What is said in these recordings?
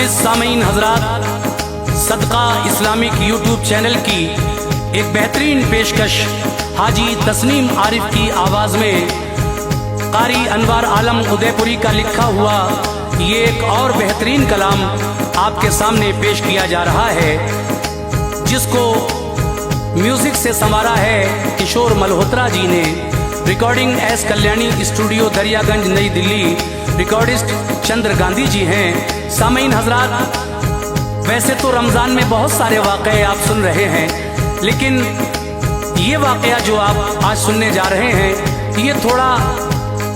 मोअज़्ज़िज़ सामीन हज़रात, सदका Islamic YouTube channel की एक बेहतरीन पेशकश हाजी तस्नीम आरिफ की आवाज़ में कारी अनवार आलम उदयपुरी का लिखा हुआ ये एक और बेहतरीन कलाम आपके सामने पेश किया जा रहा है, जिसको म्यूज़िक से संवारा है किशोर मल्होत्रा जी ने। Recording S Kalyani studio Daryaganj नई दिल्ली। रिकॉर्डिस्ट चंद्र गांधी जी हैं। सामीन हजरात, वैसे तो रमज़ान में बहुत सारे वाक़े आप सुन रहे हैं, लेकिन ये वाक़या जो आप आज सुनने जा रहे हैं ये थोड़ा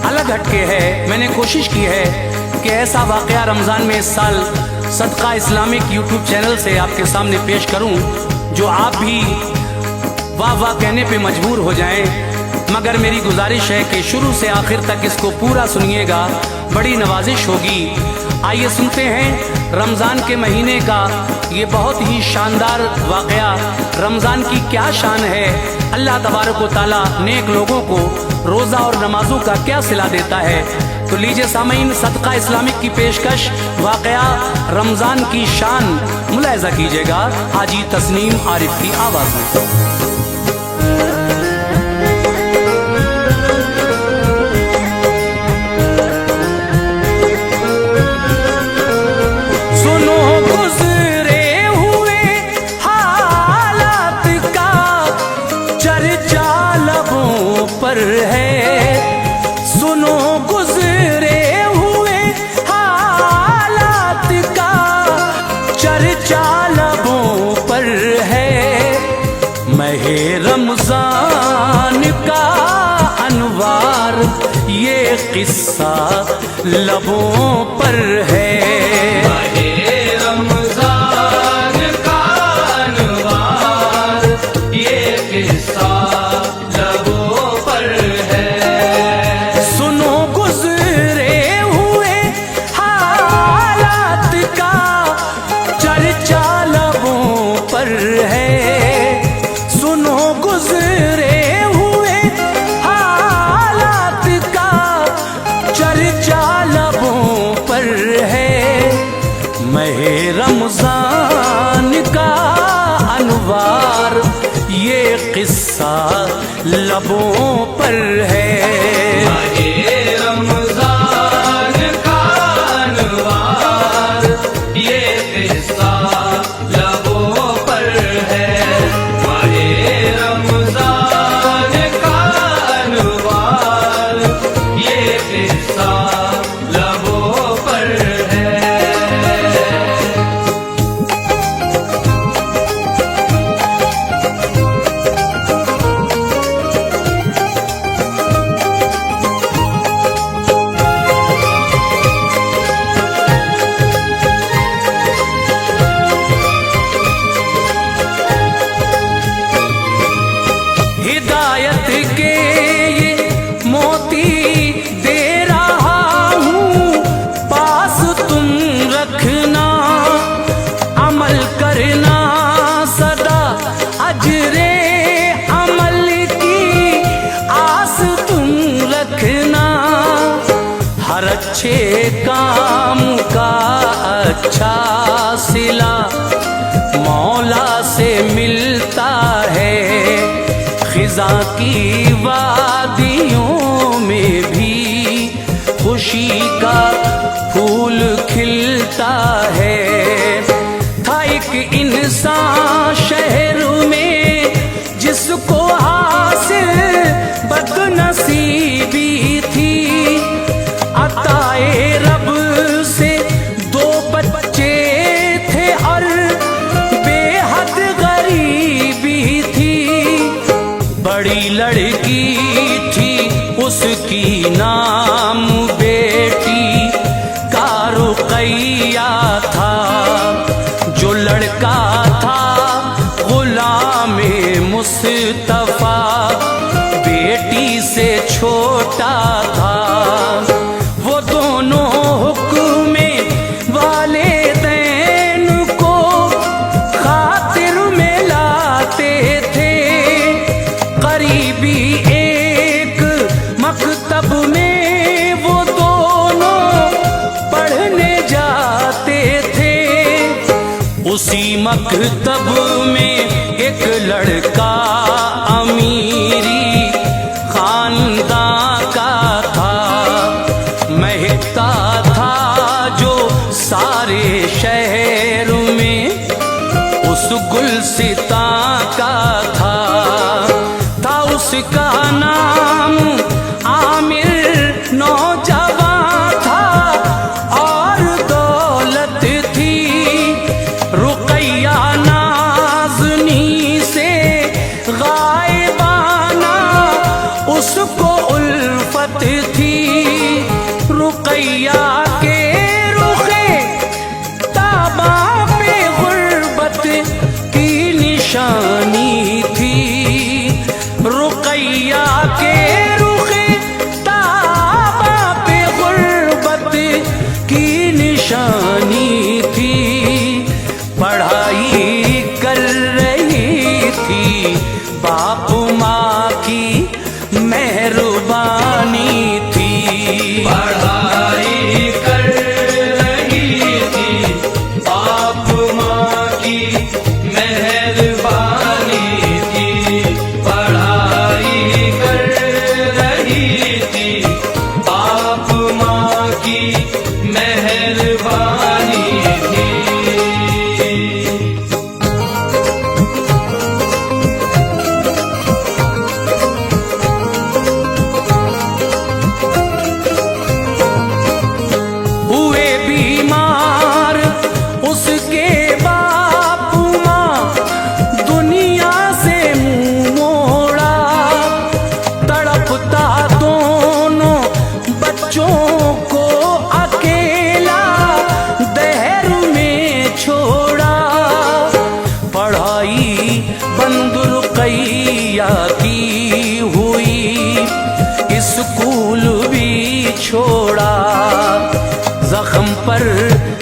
अलग हटके है। मैंने कोशिश की है कि ऐसा वाक़या रमज़ान में इस साल सदका इस्लामिक यूट्यूब चैनल से आपके सामने पेश करूं जो आप भी वाह वाह कहने पे मजबूर हो जाएं। मगर मेरी गुजारिश है कि शुरू से आखिर तक इसको पूरा सुनिएगा, बड़ी नवाजिश होगी। आइए सुनते हैं रमज़ान के महीने का ये बहुत ही शानदार वाक़या। रमज़ान की क्या शान है, अल्लाह तबारक व तआला नेक लोगों को रोज़ा और नमाजों का क्या सिला देता है। तो लीजिए सामीन, सदका इस्लामिक की पेशकश वाक़या रमज़ान की शान मुलाहिज़ा कीजिएगा हाजी तस्नीम आरिफ की आवाज़ में। पर है सुनो गुजरे हुए हालात का चर्चा लबों पर है। महे रमजान का अनवार ये किस्सा लबों पर है। रमज़ान का अनवार ये किस्सा लबों पर है। रमज़ान का अनवार ये किस्सा लबों पर है। रमज़ान का अनवार ये किस्सा लबों पर है। हिदायत के ये मोती दे रहा हूँ, पास तुम रखना, अमल करना सदा अजरे अमल की आस तुम रखना। हर अच्छे काम का अच्छा सिला मौला से मिलता है। खिज़ा की वादियों में भी खुशी का फूल खिलता है। था एक इंसान शहर में जिसको हासिल बदनसीबी थी। अताए रब से दो बच्चे थे और बेहद गरीबी थी। बड़ी लड़की थी उसकी नाम बेटी का रुक़ैया था। जो लड़का था गुलामे मुस्तफ़ा बेटी से छोटा था। वो दोनों हुक्मे वालिदैन को खातिर में लाते थे। करीबी एक मकतब में वो दोनों पढ़ने जाते थे। उसी मकतब में एक लड़का अमीरी खानदान का था, महकता था जो सारे शहर में उस गुलसिता का था उसका नाम आमिर नौजवान था और दौलत थी रुकैया नाज़नी से गायबाना उसको उल्फत थी। रुकैया के रुखे ताबा पे गुर्बत की निशानी थी। रुकैया के रुखे ताबा पे गुर्बत की निशानी थी। पढ़ाई कर रही थी, बाप माँ की मेहरबानी थी। पढ़ाई कर रही थी, बाप माँ की मेहरबानी थी। पढ़ाई कर रही थी, बाप माँ की मेहरबानी थी। हुए बीमार उसके बाप माँ, दुनिया से मुंह मोड़ा। तड़पता दोनों बच्चों को अकेला दहर में छोड़ा। पढ़ाई बंद रुकैया की हुई, स्कूल भी छोड़ा। जख्म पर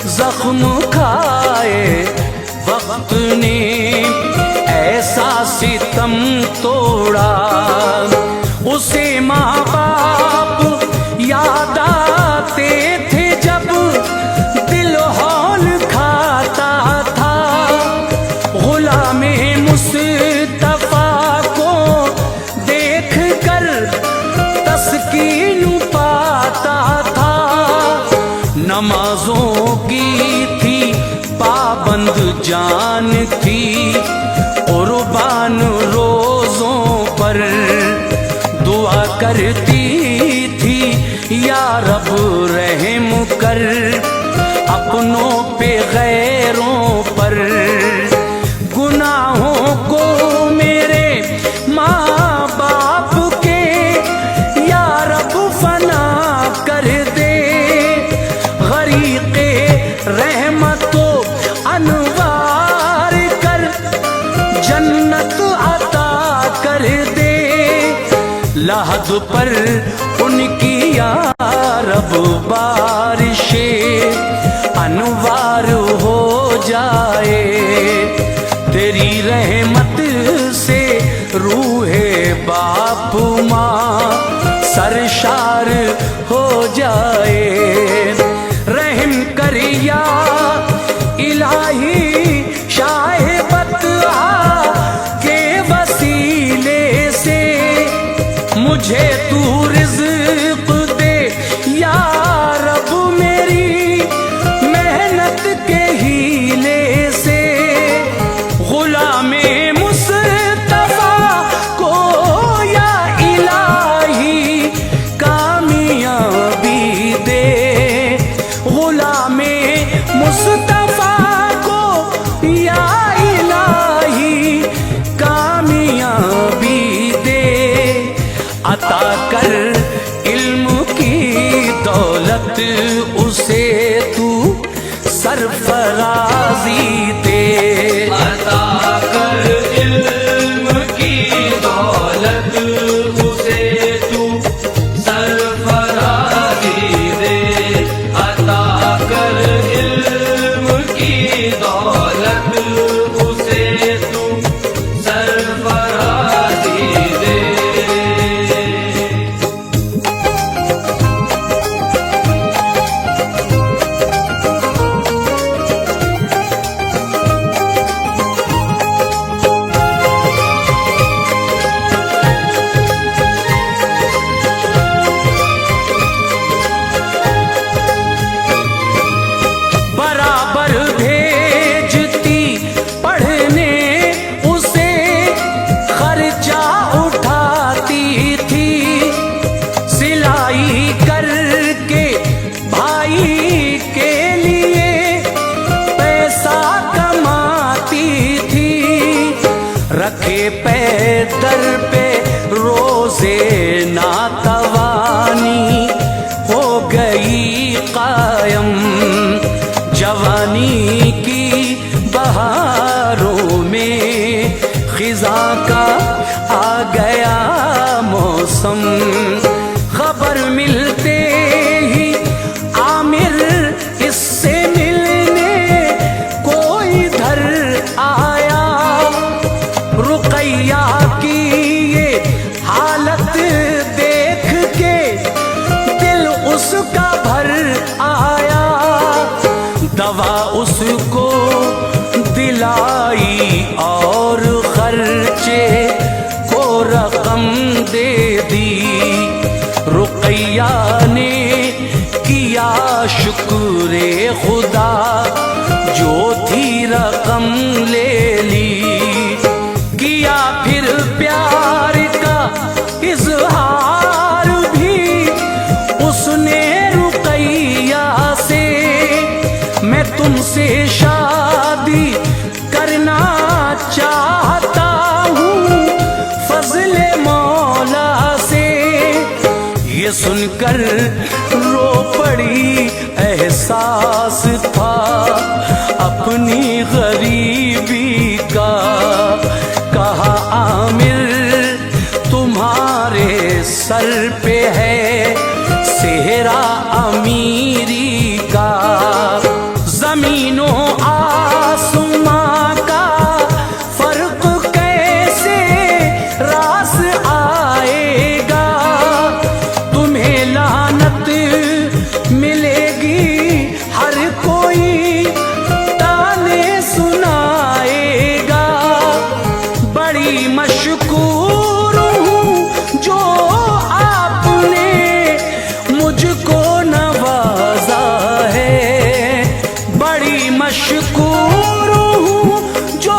जख्म खाए वक्त ने ऐसा सितम तोड़ा। उसे माँ बाप याद आते थे जब दिल हौल खाता था। गुलामे मुस्तफा को देख कर तस्कीन पाता था। नमाजों की थी पाबंद जान थी, कुर्बान रोजों पर दुआ करती थी या रब रहम कर अपनों पे गैरों पर। गुनाहों को मेरे माँ बाप के या रब फना कर दे। गरीक़े रहमतो अनवार कर जन्नत अता कर दे। लहद पर उनकी या रब बारिशे अनवार हो जाए। तेरी रहमत से रूहे बाप माँ सरशार हो जाए। रहम कर या इलाही शाह बतहा के वसीले से मुझे तू रिज़्क़ दे या रब मेरी मेहनत के हीले से। गुलामे मुस्तफा को या इलाही कामयाबी दे। गुलामे मुस्तफा को या इलाही कामयाबी दे। अता कर इल्म की दौलत उसे तू सरफराजी दे। अता कर इल्म की दौलत उसे तू सरफराजी दे। अता कर इल्म की दौलत उसे तू सरफराजी दे। पैदर पे रोजे नातवानी हो गई कायम। जवानी की बहारों में खिजा का आ गया मौसम। खबर मिलते ही आमिर इससे मिलने कोई इधर आया। रुकैया की ये हालत देख के दिल उसका भर आया। दवा उसको दिलाई और खर्चे को रकम दे दी। रुकैया ने किया शुक्रे खुदा जो थी रकम ले ली। किया फिर प्यार का इजहार भी उसने रुकैया से। मैं तुमसे शादी करना चाहता हूँ फजले मौला से। ये सुनकर रो पड़ी, एहसास था अपनी गरीबी का। कहा आमिर तुम्हारे सर पे है सेहरा अमीरी का। जमीनों आसमां का फर्क कैसे रास आएगा। तुम्हें लानत मिलेगी, हर कोई ताने सुनाएगा। बड़ी मशकूर हूँ जो आपने मुझको नवाजा है। बड़ी मशकूर हूँ जो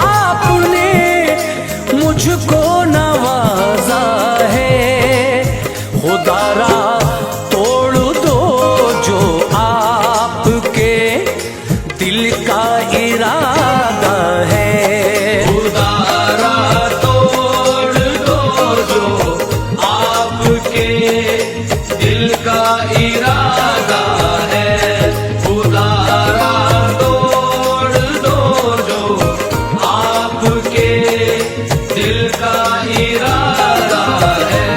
आपने मुझको नवाजा है। खुदारा तोड़ दो जो आपके दिल का इरादा है। खुदारा तोड़ दो जो आपके दिल का इरादा है। खुदारा तोड़ दो जो आपके दिल का इरादा है।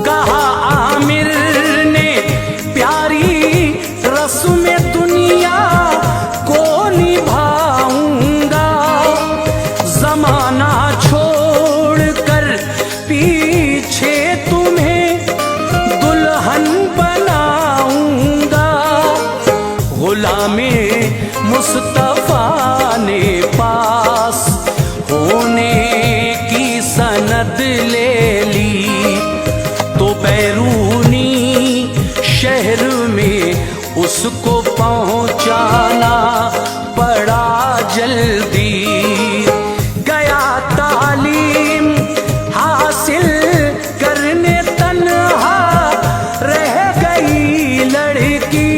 कहा आमिर ने प्यारी रस्म दुनिया को निभाऊंगा। जमाना छोड़कर पीछे तुम्हें दुल्हन बनाऊंगा। गुलामे मुस्तफा ने पास होने की सनद ले ली। तो बैरूनी शहर में उसको पहुंचाना पड़ा जल्दी। गया तालीम हासिल करने तन्हा रह गई लड़की।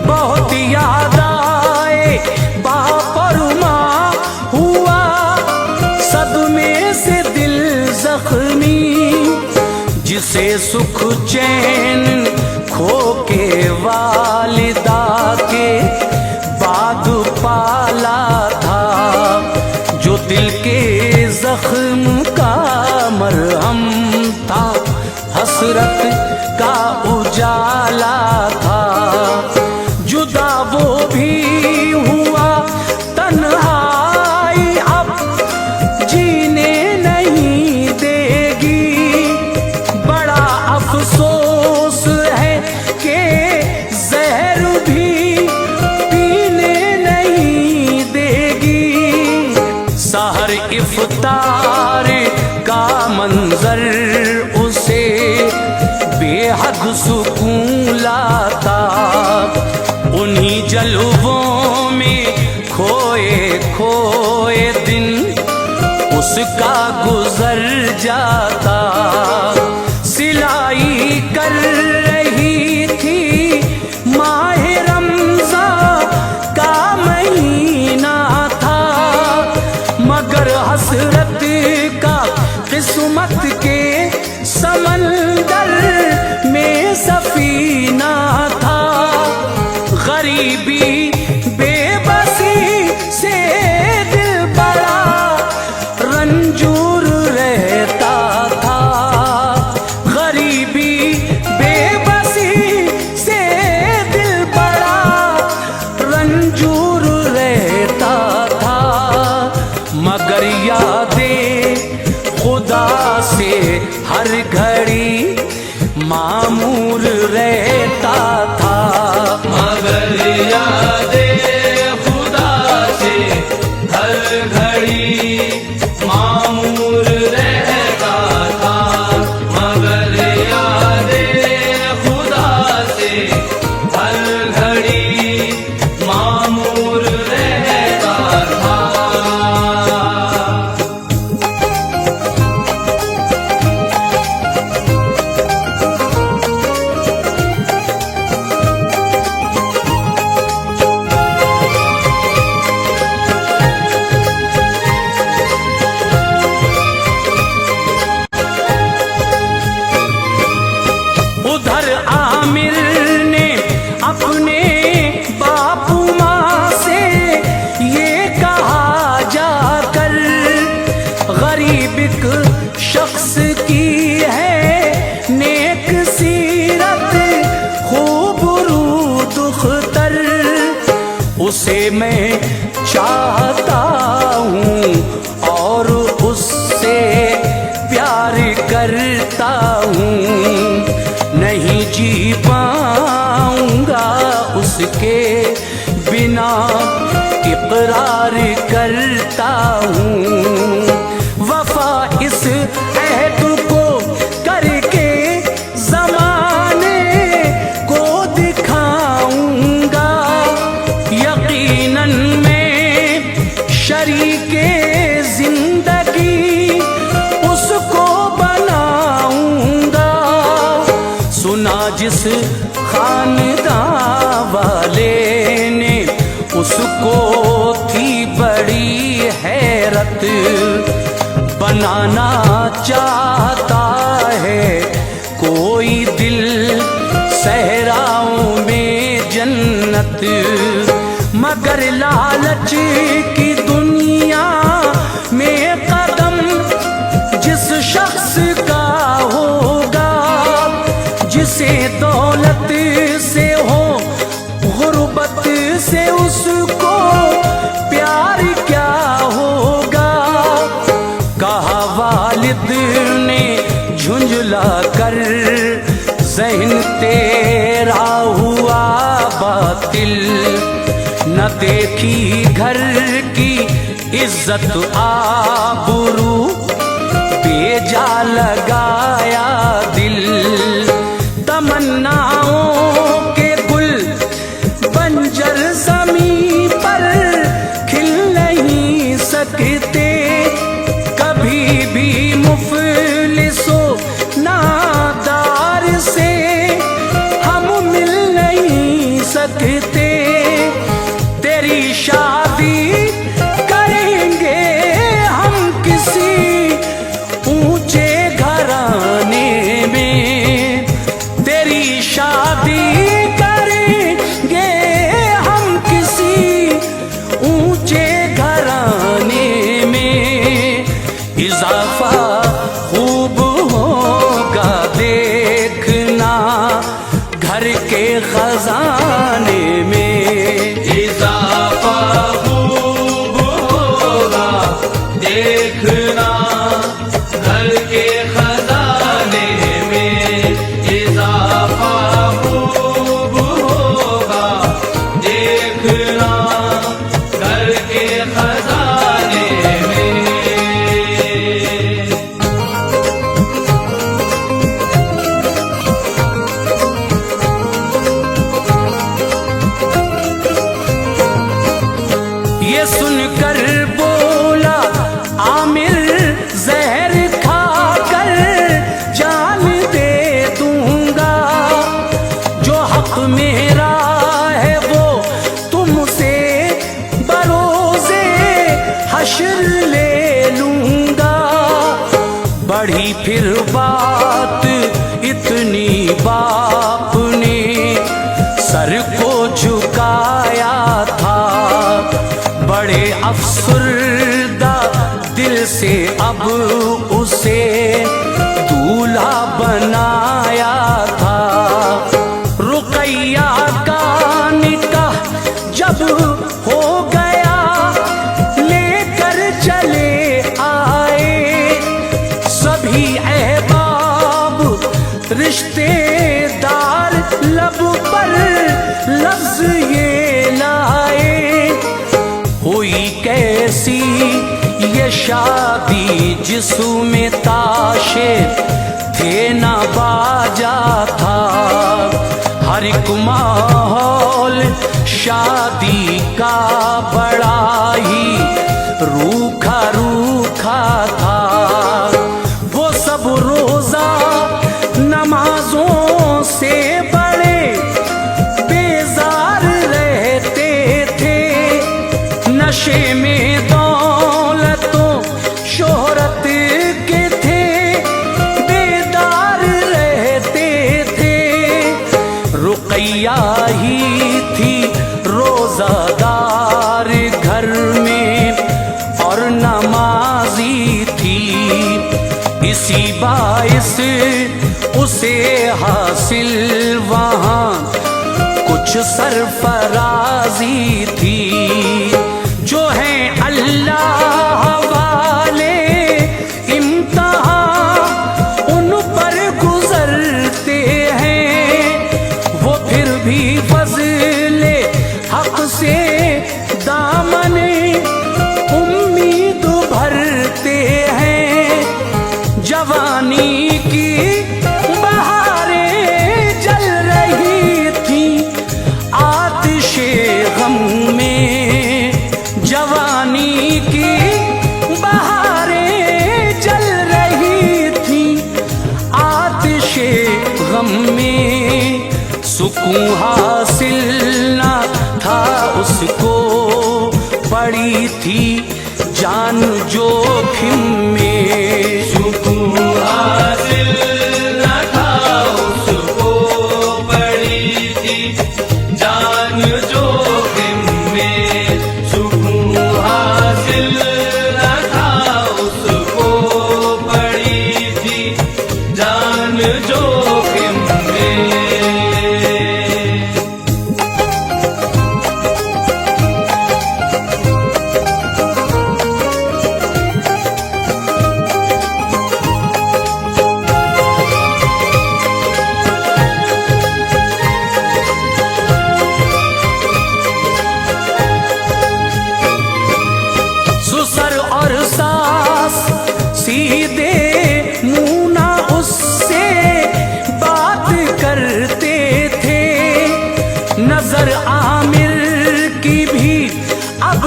बहुत याद आए बाप और माँ, हुआ सदमे से दिल जख्मी। जिसे सुख चैन खो के वालिदा के बाद पाला था। जो दिल के जख्म का मरहम था, हसरत का उजाला था। जुदा वो भी हुआ, तन्हाई अब जीने नहीं देगी। बड़ा अफसोस है कि जहर भी पीने नहीं देगी। सहर इफ्तार का मंजर उसे बेहद सुकून लाता। उन्हीं जलवों में खोए खोए दिन उसका गुजर जाता। सिलाई कर रही थी माह रमज़ान का महीना था, मगर हसरत का किस्मत के समंदर में सफीना था। गरीबी बेबसी से दिल बड़ा रंजूर रहता था। गरीबी बेबसी से दिल बड़ा रंजूर रहता था, मगर यादें खुदा से हर घड़ी मामूर रहता था। मगर यादें खुदा से हर घड़ी मामूर रहता था। मगर यादें खुदा से हर घड़ी मामूर रहता था। उधर आमिर ने अपने बापू माँ से ये कहा जाकर, गरीब एक शख्स की है नेक सीरत खूबरू दुख्तर, उसे मैं चाहता हूँ और उससे प्यार करता हूँ। नहीं जी पाऊंगा उसके बिना इकरार करता हूँ। वफा इस अहद को करके ज़माने को दिखाऊंगा। यकीनन मैं शरीके जिंदगी उसको बनाऊंगा। सुना जिस खानदान वाले ने उसको थी बड़ी हैरत, बनाना चाहता है कोई दिल सहराओं में जन्नत, मगर लालच की दुनिया में कदम जिस शख्स का होगा, जिसे दौलत से हो गुर्बत से उसको प्यार क्या होगा। कहा वालिद ने झुंझला कर, ज़हन तेरा हुआ बातिल, न देखी घर की इज्जत आबरू, बेजा लगाया दिल। तमन्नाओं के गुल बंजर ज़मीं पर खिल नहीं सकते, कभी भी मुफलिसो नादार से हम मिल नहीं सकते। तेरी शादी करेंगे हम किसी ऊंचे घराने में, तेरी शादी करेंगे हम किसी ऊंचे घराने में। इजाफा खूब होगा देखना घर के खजाने में। इजाफा खूब होगा देखना घर के खजाने में। इजाफा खूब होगा देखना घर के खजाने में। फिर बात इतनी बाप ने सर को झुकाया था। बड़े अफसरदा दिल से अब उसे दूल्हा बनाया था। रुकैया का निकाह जब हो गया लेकर चले आए सभी अहबाब रिश्तेदार, लब पर लफ्ज ये लाए। हुई कैसी ये शादी जिसमें ताशे थे ना बाजा था। हर एक माहौल शादी का बड़ा ही रूखा रूखा था। वो सब रोजा नमाजों से बड़े बेजार रहते थे। नशे में दौलतों शोहरत के थे बेदार रहते थे। रुकैया ही थी रोजादार घर में और नमाजी थी। इसी बाइस उसे हासिल वहाँ कुछ सरफराजी थी। जो है अल्लाह वाले इम्तिहान उन पर गुजरते हैं। वो फिर भी फज़ले हक से दामन उम्मीद भरते हैं। जवानी की बहारें जल रही थी आतिशे गम में। जवानी की बहारें जल रही थी आतिशे गम में। सुकून हासिल न था उसको, पड़ी थी जान जोखिम में। सुकून हासिल न था उसको, पड़ी थी जान जोखिम में। सुकून हासिल न था उसको, पड़ी थी जान जोखिम में। सुसर और सास सीधे मुंह ना उससे बात करते थे। नजर आमिर की भी अब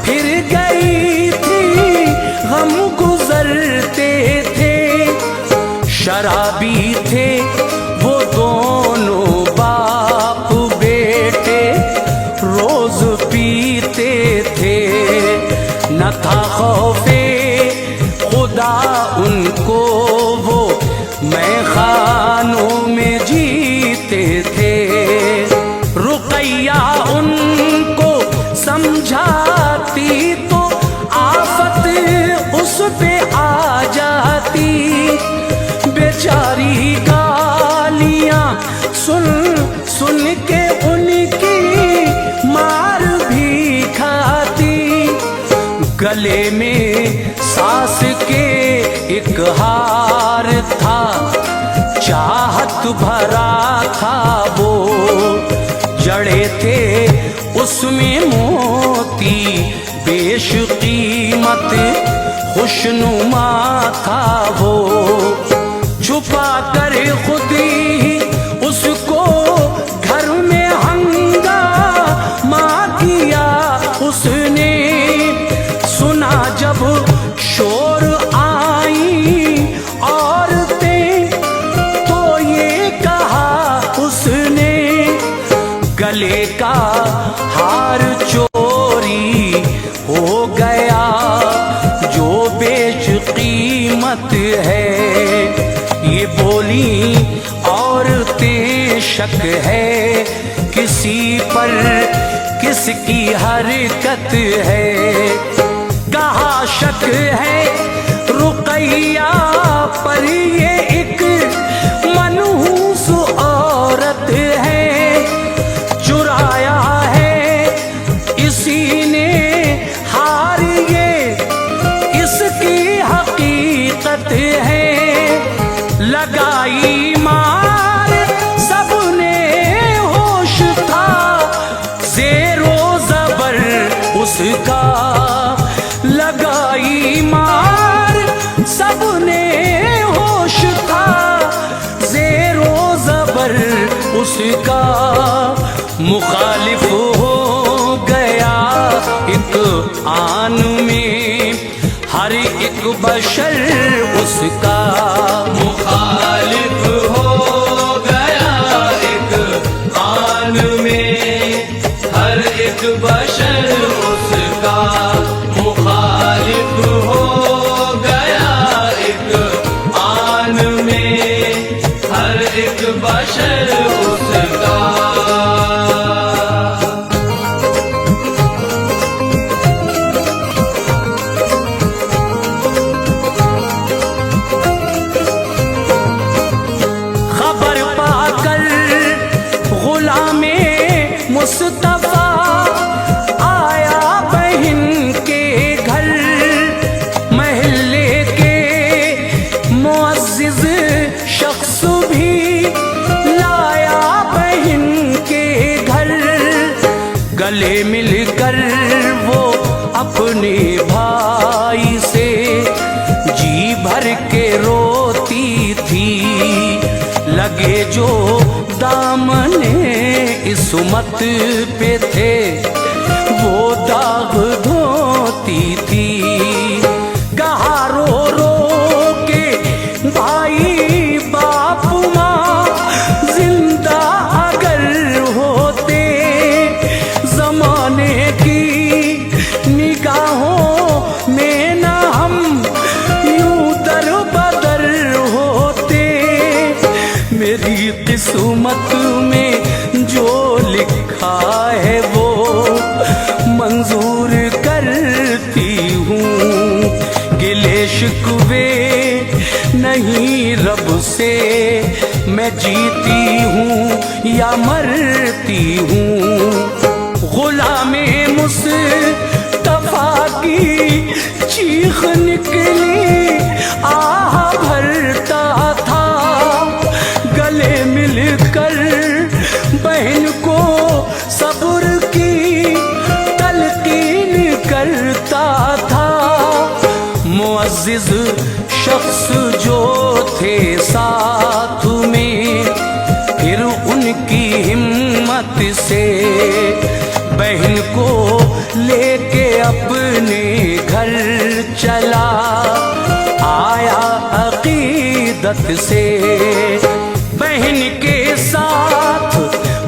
फिर गई थी, गम गुजरते थे। शराबी थे वो दोनों बाप बेटे, रोज पीते थे। न था खौफे खुदा उनको, वो मैखानों में जीते थे। रुकैया उनको समझाती तो आफत उस पे आ जाती। बेचारी गालियां सुन सुन के उनकी मार भी खाती। गले में सास के एक हार था, चाहत भरा था वो। जड़े थे उसमें मोती बेशकीमत, खुशनुमा था वो। छुपा कर खुद ही उसको घर में हंगामा किया उसने। सुना जब शोर आई औरतें तो ये कहा उसने, गले का हार चोरी हो गया जो बेशकीमत हिम्मत है। ये बोली औरतें शक है, किसी पर किसकी हरकत है। कहा शक है रुकैया पर, ये एक मनहूस औरत है। चुराया है इसी ने हार, ये इसकी हकीकत है। लगाई मार सबने होश था, ज़ेरो ज़बर उसका। लगाई मार सबने होश था, ज़ेरो ज़बर उसका। मुखालिफ हो गया एक आन में हर एक बशर उसका। मुखालिफ हो गया एक आन में हर एक बशर उसका। मुखालिफ हो गया एक आन में हर एक बशर उसका। मुस्तफा आया बहन के घर, महल्ले के मुअज़्ज़िज़ शख्स भी लाया बहन के घर। गले मिलकर वो अपने भाई से जी भर के रोती थी। लगे जो दामने इस्मत पे थे, वो दाग धोती थी। कहा रो रो के भाई बाप माँ, जिंदा अगर होते जमाने की निगाहों में न हम यूं दर बदर होते। मेरी किस्मत में जो लिखा है वो मंजूर करती हूँ। गिले शिकवे नहीं रब से, मैं जीती हूँ या मरती हूँ। गुलामे मुस्तफा की चीख निकली, आह भरता था। गले मिलकर बहन को सब्र की तलकीन करता था। मुअज़्ज़िज़ शख्स जो थे साथ में, फिर उनकी हिम्मत से बहन को लेके अपने घर चला आया अकीदत से। बहन के साथ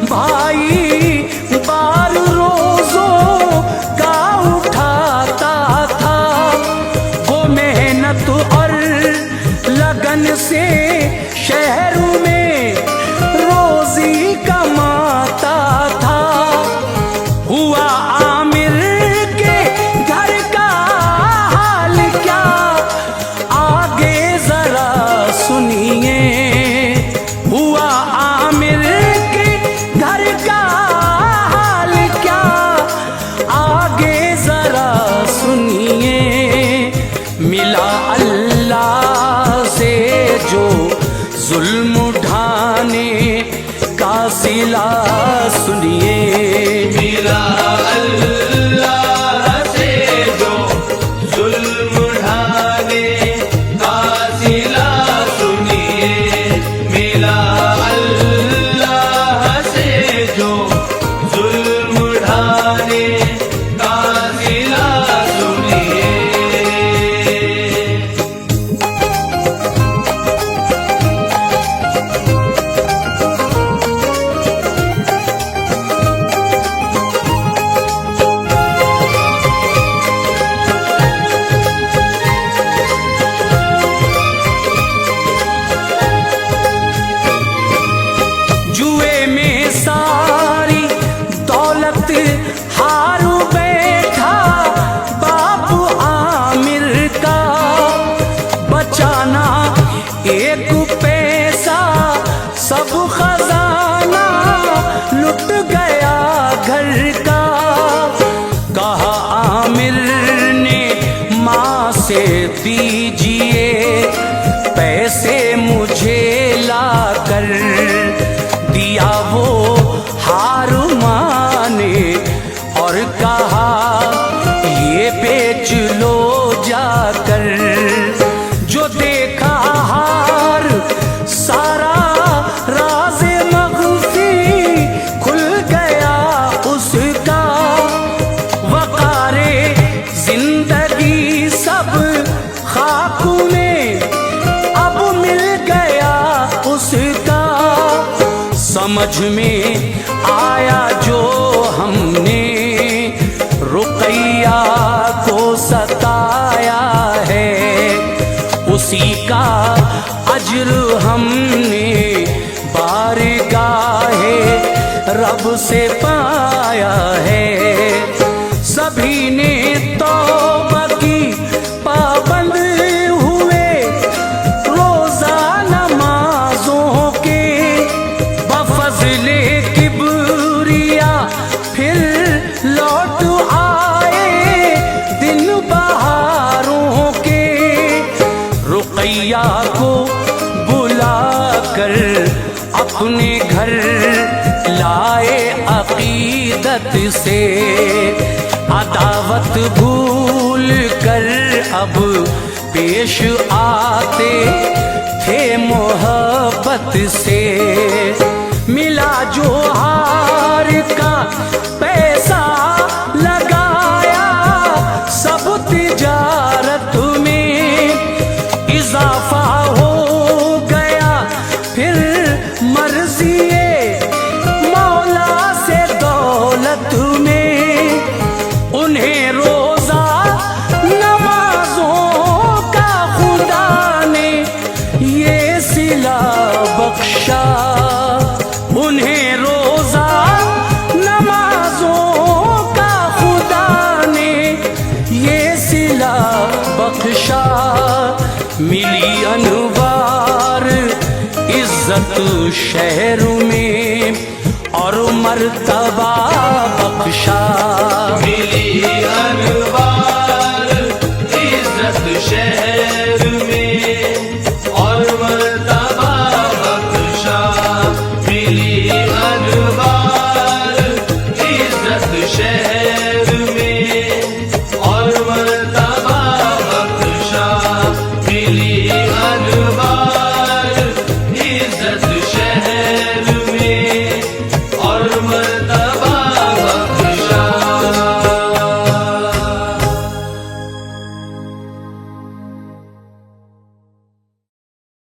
भाई बार रोज़ों का उठाता था। वो मेहनत और लगन से शहर में रोज़ी कमाता था। हुआ आमिर के घर का हाल क्या, आगे जरा सुनिए। हुआ आमिर के घर का हाल क्या, आगे जरा सुनिए। मिला अल्लाह से जो जुल्म उठाने का सिला, सुनिए। मिला अल्लाह से जो जुल्म उठाने का सिला, सुनिए। मिला अल्लाह से जो जुल्म उठाने का सिला, सुनिए। बचाना एक पैसा, सब खजाना लुट गया घर का। कहा आमिर ने माँ से दीजिए पैसे मुझे लाकर, दिया वो हार माने और कहा ये बेच लो जाकर। जो देखा हार सारा राज मख्फी खुल गया उसका, वकारे जिंदगी सब खाक में अब मिल गया उसका। समझ में आया जो हमने रुकैया को सताया है, उसी का अज्र हमने बारगाहे रब से पाया है। सभी ने तौबा की पाबंद हुए रोजा नमाजों के, बफज़ले किबरिया फिर लौट आए दिन बहारों के। रुकैया को बुला कर अपने घर लाए अकीदत से, अदावत भूल कर अब पेश आते थे मोहब्बत से। मिला जो हार का पैसा लगाया, सब तिजारत में इजाफा हो गया। फिर मर्ज़िए मौला से दौलत में, उन्हें रोजा नमाजों का खुदा ने ये सिला बख्शा। उन्हें रोजा नमाजों का खुदा ने ये सिला बख्शा। मिली अनवार इज्जत शहर में और मर्तबा बख्शा। मिली अनवार इज्जत शहर में और मर्तबा बख्शा। मिली अनवार इज्जत शहर